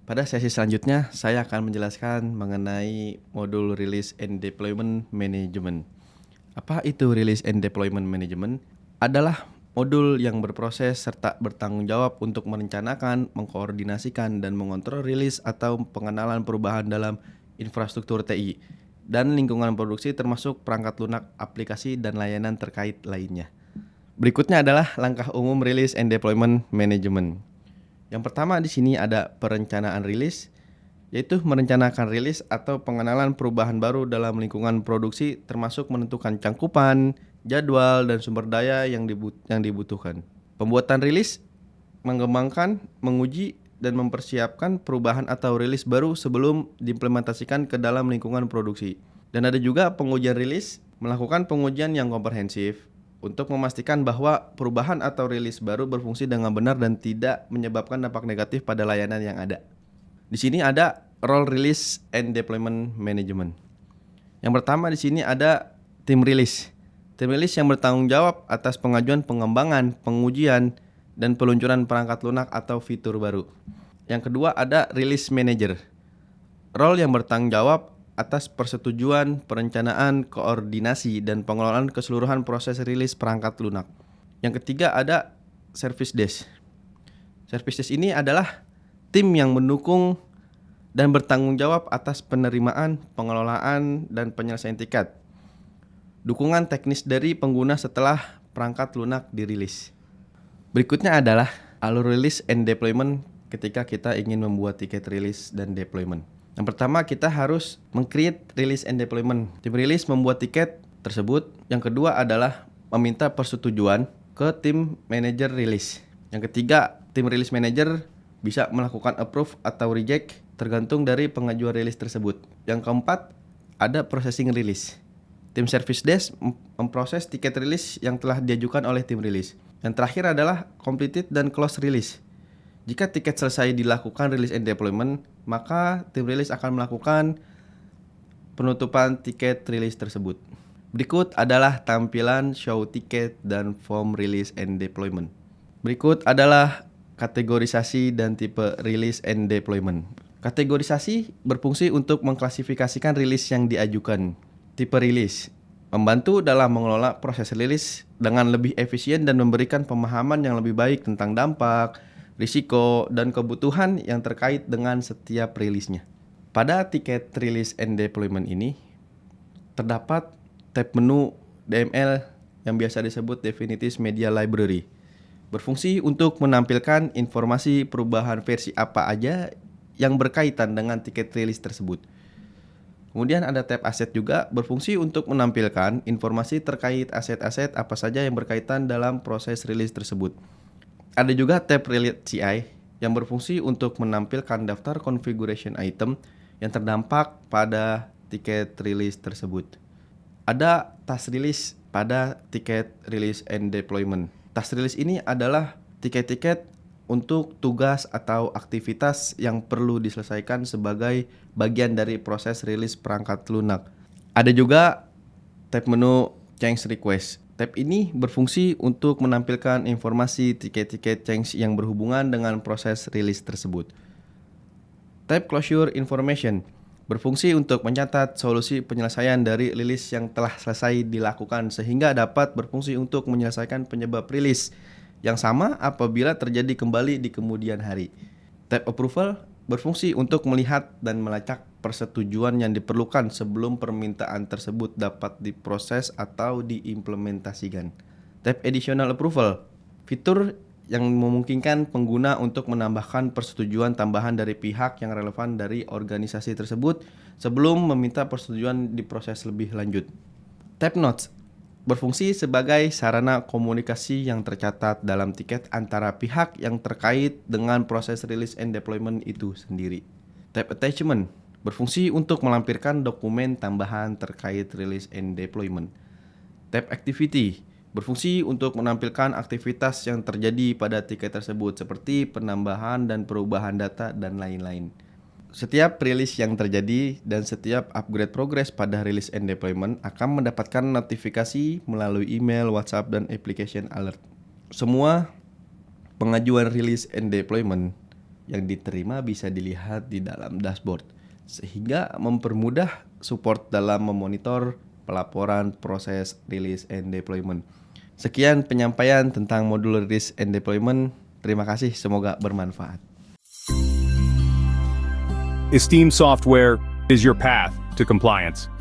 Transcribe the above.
Pada sesi selanjutnya, saya akan menjelaskan mengenai modul Release and Deployment Management. Apa itu Release and Deployment Management? Adalah modul yang berproses serta bertanggung jawab untuk merencanakan, mengkoordinasikan, dan mengontrol rilis atau pengenalan perubahan dalam infrastruktur TI dan lingkungan produksi termasuk perangkat lunak, aplikasi, dan layanan terkait lainnya. Berikutnya adalah langkah umum Release and Deployment Management. Yang pertama di sini ada perencanaan rilis, yaitu merencanakan rilis atau pengenalan perubahan baru dalam lingkungan produksi termasuk menentukan cangkupan, jadwal, dan sumber daya yang dibutuhkan. Pembuatan rilis mengembangkan, menguji, dan mempersiapkan perubahan atau rilis baru sebelum diimplementasikan ke dalam lingkungan produksi. Dan ada juga pengujian rilis, melakukan pengujian yang komprehensif untuk memastikan bahwa perubahan atau rilis baru berfungsi dengan benar dan tidak menyebabkan dampak negatif pada layanan yang ada. Di sini ada role release and deployment management. Yang pertama di sini ada tim rilis. Tim rilis yang bertanggung jawab atas pengajuan pengembangan, pengujian, dan peluncuran perangkat lunak atau fitur baru. Yang kedua ada release manager. Role yang bertanggung jawab atas persetujuan, perencanaan, koordinasi, dan pengelolaan keseluruhan proses rilis perangkat lunak. Yang ketiga ada service desk. Service desk ini adalah tim yang mendukung dan bertanggung jawab atas penerimaan, pengelolaan, dan penyelesaian tiket. Dukungan teknis dari pengguna setelah perangkat lunak dirilis. Berikutnya adalah alur release and deployment ketika kita ingin membuat tiket rilis dan deployment. Yang pertama kita harus meng-create release and deployment. Tim rilis membuat tiket tersebut. Yang kedua adalah meminta persetujuan ke tim manager rilis. Yang ketiga, tim release manager bisa melakukan approve atau reject tergantung dari pengajuan rilis tersebut. Yang keempat, ada processing rilis. Tim service desk memproses tiket rilis yang telah diajukan oleh tim rilis. Yang terakhir adalah completed dan close release. Jika tiket selesai dilakukan release and deployment, maka tim rilis akan melakukan penutupan tiket rilis tersebut. Berikut adalah tampilan show tiket dan form release and deployment. Berikut adalah kategorisasi dan tipe release and deployment. Kategorisasi berfungsi untuk mengklasifikasikan rilis yang diajukan. Tipe rilis membantu dalam mengelola proses rilis dengan lebih efisien dan memberikan pemahaman yang lebih baik tentang dampak, risiko, dan kebutuhan yang terkait dengan setiap rilisnya. Pada tiket release and deployment ini, terdapat tab menu DML yang biasa disebut Definitive Media Library. Berfungsi untuk menampilkan informasi perubahan versi apa aja yang berkaitan dengan tiket rilis tersebut. Kemudian ada tab aset juga berfungsi untuk menampilkan informasi terkait aset-aset apa saja yang berkaitan dalam proses rilis tersebut. Ada juga tab Relate CI yang berfungsi untuk menampilkan daftar configuration item yang terdampak pada tiket rilis tersebut. Ada task release pada tiket release and deployment. Task release ini adalah tiket-tiket untuk tugas atau aktivitas yang perlu diselesaikan sebagai bagian dari proses rilis perangkat lunak. Ada juga tab menu change request. Tab ini berfungsi untuk menampilkan informasi tiket-tiket change yang berhubungan dengan proses rilis tersebut. Tab Closure Information berfungsi untuk mencatat solusi penyelesaian dari rilis yang telah selesai dilakukan sehingga dapat berfungsi untuk menyelesaikan penyebab rilis yang sama apabila terjadi kembali di kemudian hari. Tab Approval berfungsi untuk melihat dan melacak persetujuan yang diperlukan sebelum permintaan tersebut dapat diproses atau diimplementasikan. Tab Additional Approval, fitur yang memungkinkan pengguna untuk menambahkan persetujuan tambahan dari pihak yang relevan dari organisasi tersebut sebelum meminta persetujuan diproses lebih lanjut. Tab Notes berfungsi sebagai sarana komunikasi yang tercatat dalam tiket antara pihak yang terkait dengan proses release and deployment itu sendiri. Tab Attachment berfungsi untuk melampirkan dokumen tambahan terkait release and deployment. Tab Activity berfungsi untuk menampilkan aktivitas yang terjadi pada tiket tersebut seperti penambahan dan perubahan data dan lain-lain. Setiap rilis yang terjadi dan setiap upgrade progress pada release and deployment akan mendapatkan notifikasi melalui email, WhatsApp, dan application alert. Semua pengajuan release and deployment yang diterima bisa dilihat di dalam dashboard, sehingga mempermudah support dalam memonitor pelaporan proses release and deployment. Sekian penyampaian tentang modul release and deployment. Terima kasih, semoga bermanfaat. Esteem Software is your path to compliance.